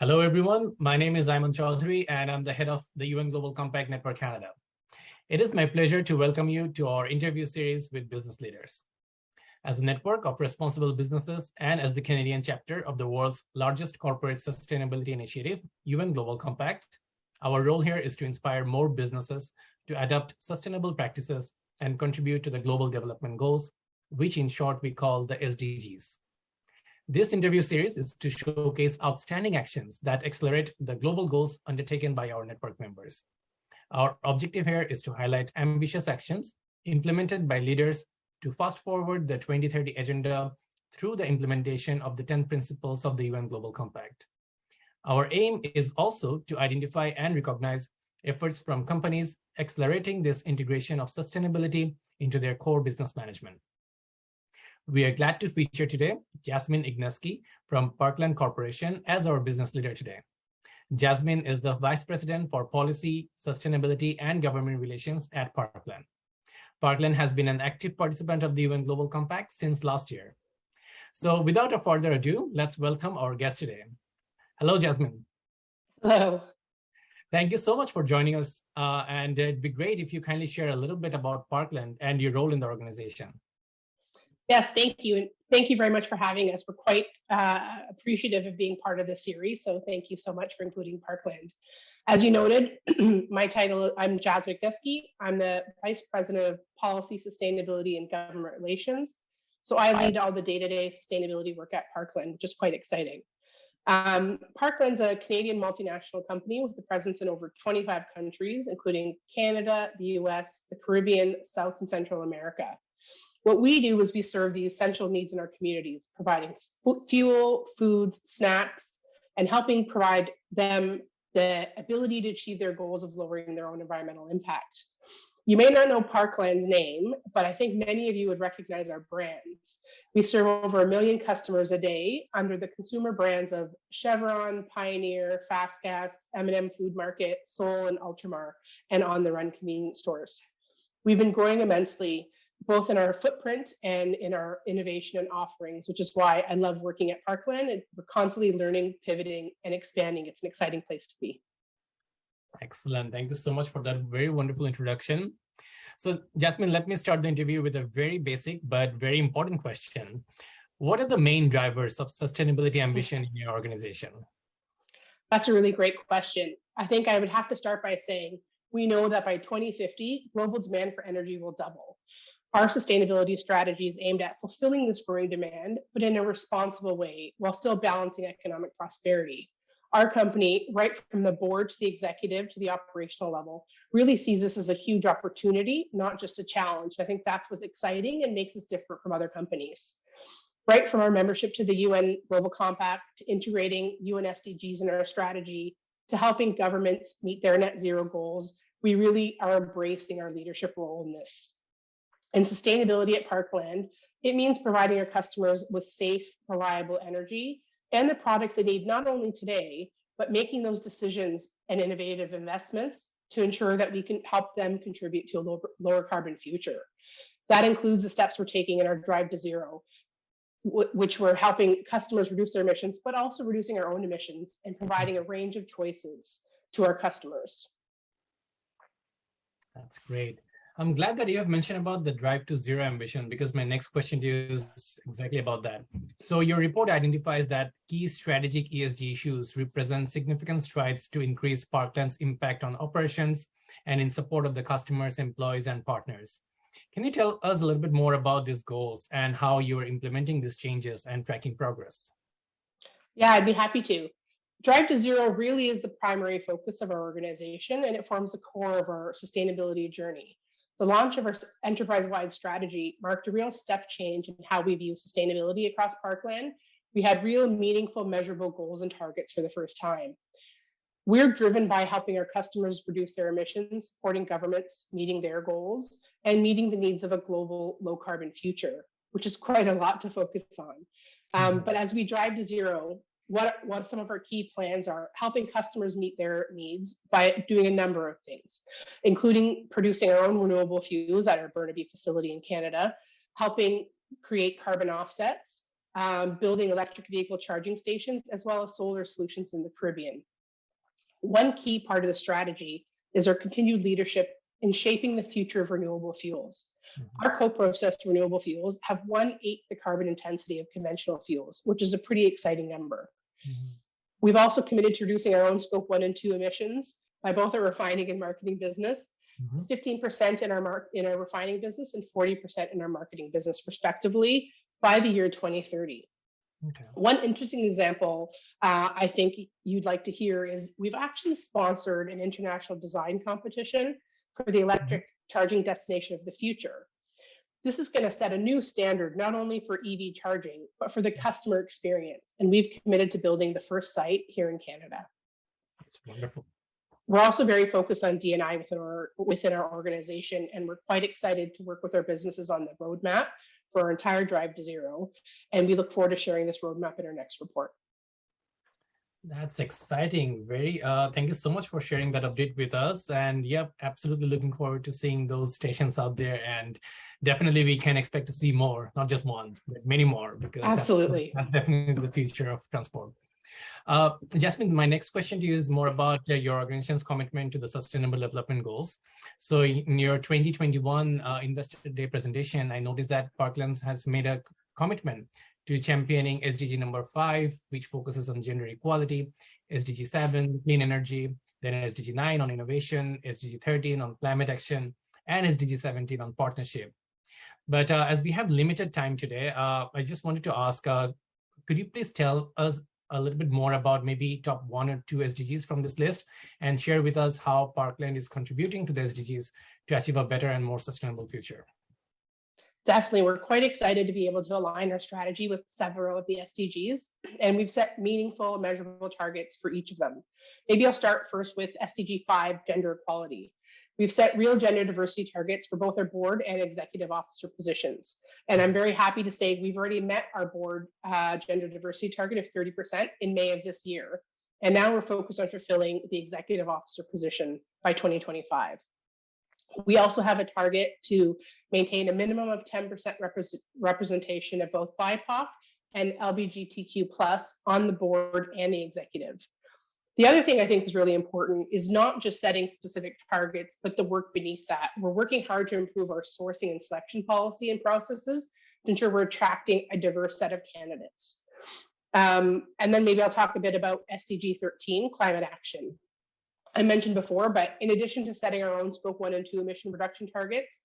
Hello, everyone. My name is Ayman Chaudhary, and I'm the head of the UN Global Compact Network Canada. It is my pleasure to welcome you to our interview series with business leaders. As a network of responsible businesses and as the Canadian chapter of the world's largest corporate sustainability initiative, UN Global Compact, our role here is to inspire more businesses to adopt sustainable practices and contribute to the global development goals, which in short we call the SDGs. This interview series is to showcase outstanding actions that accelerate the global goals undertaken by our network members. Our objective here is to highlight ambitious actions implemented by leaders to fast forward the 2030 agenda through the implementation of the 10 principles of the UN Global Compact. Our aim is also to identify and recognize efforts from companies accelerating this integration of sustainability into their core business management. We are glad to feature today Jasmine Igneski from Parkland Corporation as our business leader today. Jasmine is the Vice President for Policy, Sustainability, and Government Relations at Parkland. Parkland has been an active participant of the UN Global Compact since last year. So without a further ado, let's welcome our guest today. Hello, Jasmine. Hello. Thank you so much for joining us. And it'd be great if you kindly share a little bit about Parkland and your role in the organization. Yes, thank you. And thank you very much for having us. We're quite appreciative of being part of this series. So thank you so much for including Parkland. As you noted, my title, I'm Jasmine Igneski. I'm the Vice President of Policy, Sustainability, and Government Relations. So I lead all the day-to-day sustainability work at Parkland, which is quite exciting. Parkland's a Canadian multinational company with a presence in over 25 countries, including Canada, the US, the Caribbean, South and Central America. What we do is we serve the essential needs in our communities, providing fuel, foods, snacks, and helping provide them the ability to achieve their goals of lowering their own environmental impact. You may not know Parkland's name, but I think many of you would recognize our brands. We serve over 1 million customers a day under the consumer brands of Chevron, Pioneer, Fast Gas, M&M Food Market, Sol, and Ultramar, and On the Run convenience stores. We've been growing immensely, both in our footprint and in our innovation and offerings, which is why I love working at Parkland. And we're constantly learning, pivoting, and expanding. It's an exciting place to be. Excellent. Thank you so much for that very wonderful introduction. So, Jasmine, let me start the interview with a very basic but very important question. What are the main drivers of sustainability ambition in your organization? That's a really great question. I think I would have to start by saying, we know that by 2050, global demand for energy will double. Our sustainability strategy is aimed at fulfilling this growing demand, but in a responsible way, while still balancing economic prosperity. Our company, right from the board to the executive to the operational level, really sees this as a huge opportunity, not just a challenge. I think that's what's exciting and makes us different from other companies. Right from our membership to the UN Global Compact, to integrating UN SDGs in our strategy, to helping governments meet their net zero goals, we really are embracing our leadership role in this. And sustainability at Parkland, it means providing our customers with safe, reliable energy and the products they need not only today, but making those decisions and innovative investments to ensure that we can help them contribute to a lower carbon future. That includes the steps we're taking in our Drive to Zero, which we're helping customers reduce their emissions, but also reducing our own emissions and providing a range of choices to our customers. That's great. I'm glad that you have mentioned about the Drive to Zero ambition, because my next question to you is exactly about that. So your report identifies that key strategic ESG issues represent significant strides to increase Parkland's impact on operations and in support of the customers, employees, and partners. Can you tell us a little bit more about these goals and how you are implementing these changes and tracking progress? Yeah, I'd be happy to. Drive to Zero really is the primary focus of our organization, and it forms the core of our sustainability journey. The launch of our enterprise-wide strategy marked a real step change in how we view sustainability across Parkland. We had real meaningful, measurable goals and targets for the first time. We're driven by helping our customers reduce their emissions, supporting governments meeting their goals, and meeting the needs of a global low-carbon future, which is quite a lot to focus on. But as we drive to zero, what some of our key plans are: helping customers meet their needs by doing a number of things, including producing our own renewable fuels at our Burnaby facility in Canada, helping create carbon offsets, building electric vehicle charging stations, as well as solar solutions in the Caribbean. One key part of the strategy is our continued leadership in shaping the future of renewable fuels. Our co-processed renewable fuels have 1/8 the carbon intensity of conventional fuels, which is a pretty exciting number. We've also committed to reducing our own scope 1 and 2 emissions by both our refining and marketing business, 15% in our refining business and 40% in our marketing business, respectively, by the year 2030. Okay. One interesting example I think you'd like to hear is we've actually sponsored an international design competition for the electric charging destination of the future. This is going to set a new standard, not only for EV charging, but for the customer experience. And we've committed to building the first site here in Canada. That's wonderful. We're also very focused on D&I within our organization, and we're quite excited to work with our businesses on the roadmap for our entire Drive to Zero. And we look forward to sharing this roadmap in our next report. That's exciting. Thank you so much for sharing that update with us. And yep, absolutely looking forward to seeing those stations out there. And definitely we can expect to see more, not just one, but many more, because absolutely that's definitely the future of transport. Jasmine, my next question to you is more about your organization's commitment to the Sustainable Development Goals. So in your 2021 Investor Day presentation, I noticed that Parkland has made a commitment to championing SDG number 5, which focuses on gender equality, SDG 7, clean energy, then SDG 9 on innovation, SDG 13 on climate action, and SDG 17 on partnership. But as we have limited time today, I just wanted to ask, could you please tell us a little bit more about maybe top 1 or 2 SDGs from this list and share with us how Parkland is contributing to the SDGs to achieve a better and more sustainable future? Definitely, we're quite excited to be able to align our strategy with several of the SDGs, and we've set meaningful, measurable targets for each of them. Maybe I'll start first with SDG 5, gender equality. We've set real gender diversity targets for both our board and executive officer positions. And I'm very happy to say we've already met our board gender diversity target of 30% in May of this year. And now we're focused on fulfilling the executive officer position by 2025. We also have a target to maintain a minimum of 10% representation of both BIPOC and LGBTQ+ on the board and the executive. The other thing I think is really important is not just setting specific targets, but the work beneath that. We're working hard to improve our sourcing and selection policy and processes to ensure we're attracting a diverse set of candidates. And then maybe I'll talk a bit about SDG 13, climate action. I mentioned before, but in addition to setting our own scope 1 and 2 emission reduction targets,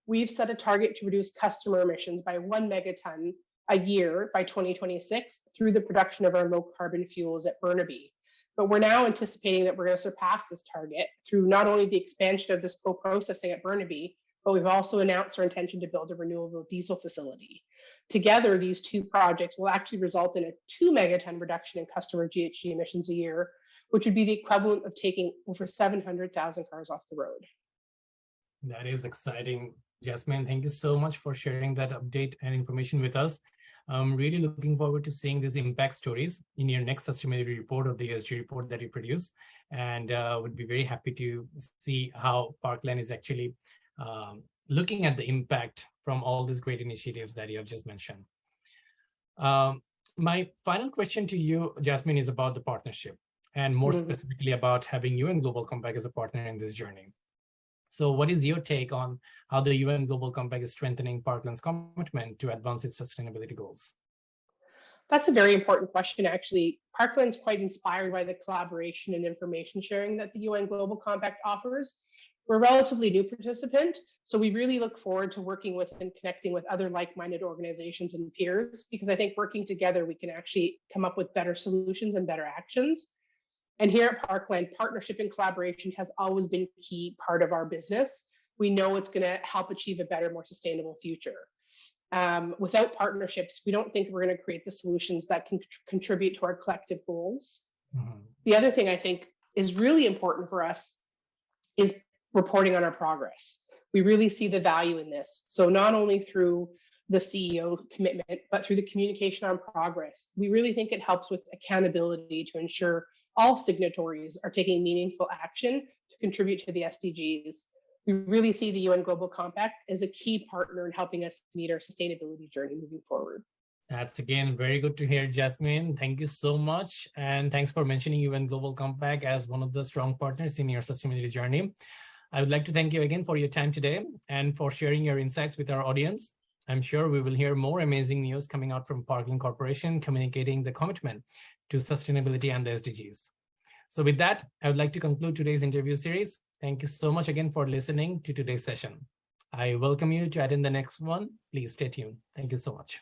we've set a target to reduce customer emissions by 1 megaton a year by 2026 through the production of our low carbon fuels at Burnaby. But we're now anticipating that we're going to surpass this target through not only the expansion of this co-processing at Burnaby, but we've also announced our intention to build a renewable diesel facility. Together, these 2 projects will actually result in a 2 megaton reduction in customer GHG emissions a year, which would be the equivalent of taking over 700,000 cars off the road. That is exciting, Jasmine. Thank you so much for sharing that update and information with us. I'm really looking forward to seeing these impact stories in your next sustainability report or the ESG report that you produce, and would be very happy to see how Parkland is actually looking at the impact from all these great initiatives that you have just mentioned. My final question to you, Jasmine, is about the partnership, and more specifically about having UN Global Compact as a partner in this journey. So what is your take on how the UN Global Compact is strengthening Parkland's commitment to advance its sustainability goals? That's a very important question, actually. Parkland's quite inspired by the collaboration and information sharing that the UN Global Compact offers. We're a relatively new participant, so we really look forward to working with and connecting with other like-minded organizations and peers, because I think working together, we can actually come up with better solutions and better actions. And here at Parkland, partnership and collaboration has always been a key part of our business. We know it's going to help achieve a better, more sustainable future. Without partnerships, we don't think we're going to create the solutions that can contribute to our collective goals. The other thing I think is really important for us is reporting on our progress. We really see the value in this. So not only through the CEO commitment, but through the communication on progress. We really think it helps with accountability to ensure all signatories are taking meaningful action to contribute to the SDGs. We really see the UN Global Compact as a key partner in helping us meet our sustainability journey moving forward. That's again very good to hear, Jasmine. Thank you so much. And thanks for mentioning UN Global Compact as one of the strong partners in your sustainability journey. I would like to thank you again for your time today and for sharing your insights with our audience. I'm sure we will hear more amazing news coming out from Parkland Corporation communicating the commitment to sustainability and the SDGs. So with that, I would like to conclude today's interview series. Thank you so much again for listening to today's session. I welcome you to attend the next one. Please stay tuned. Thank you so much.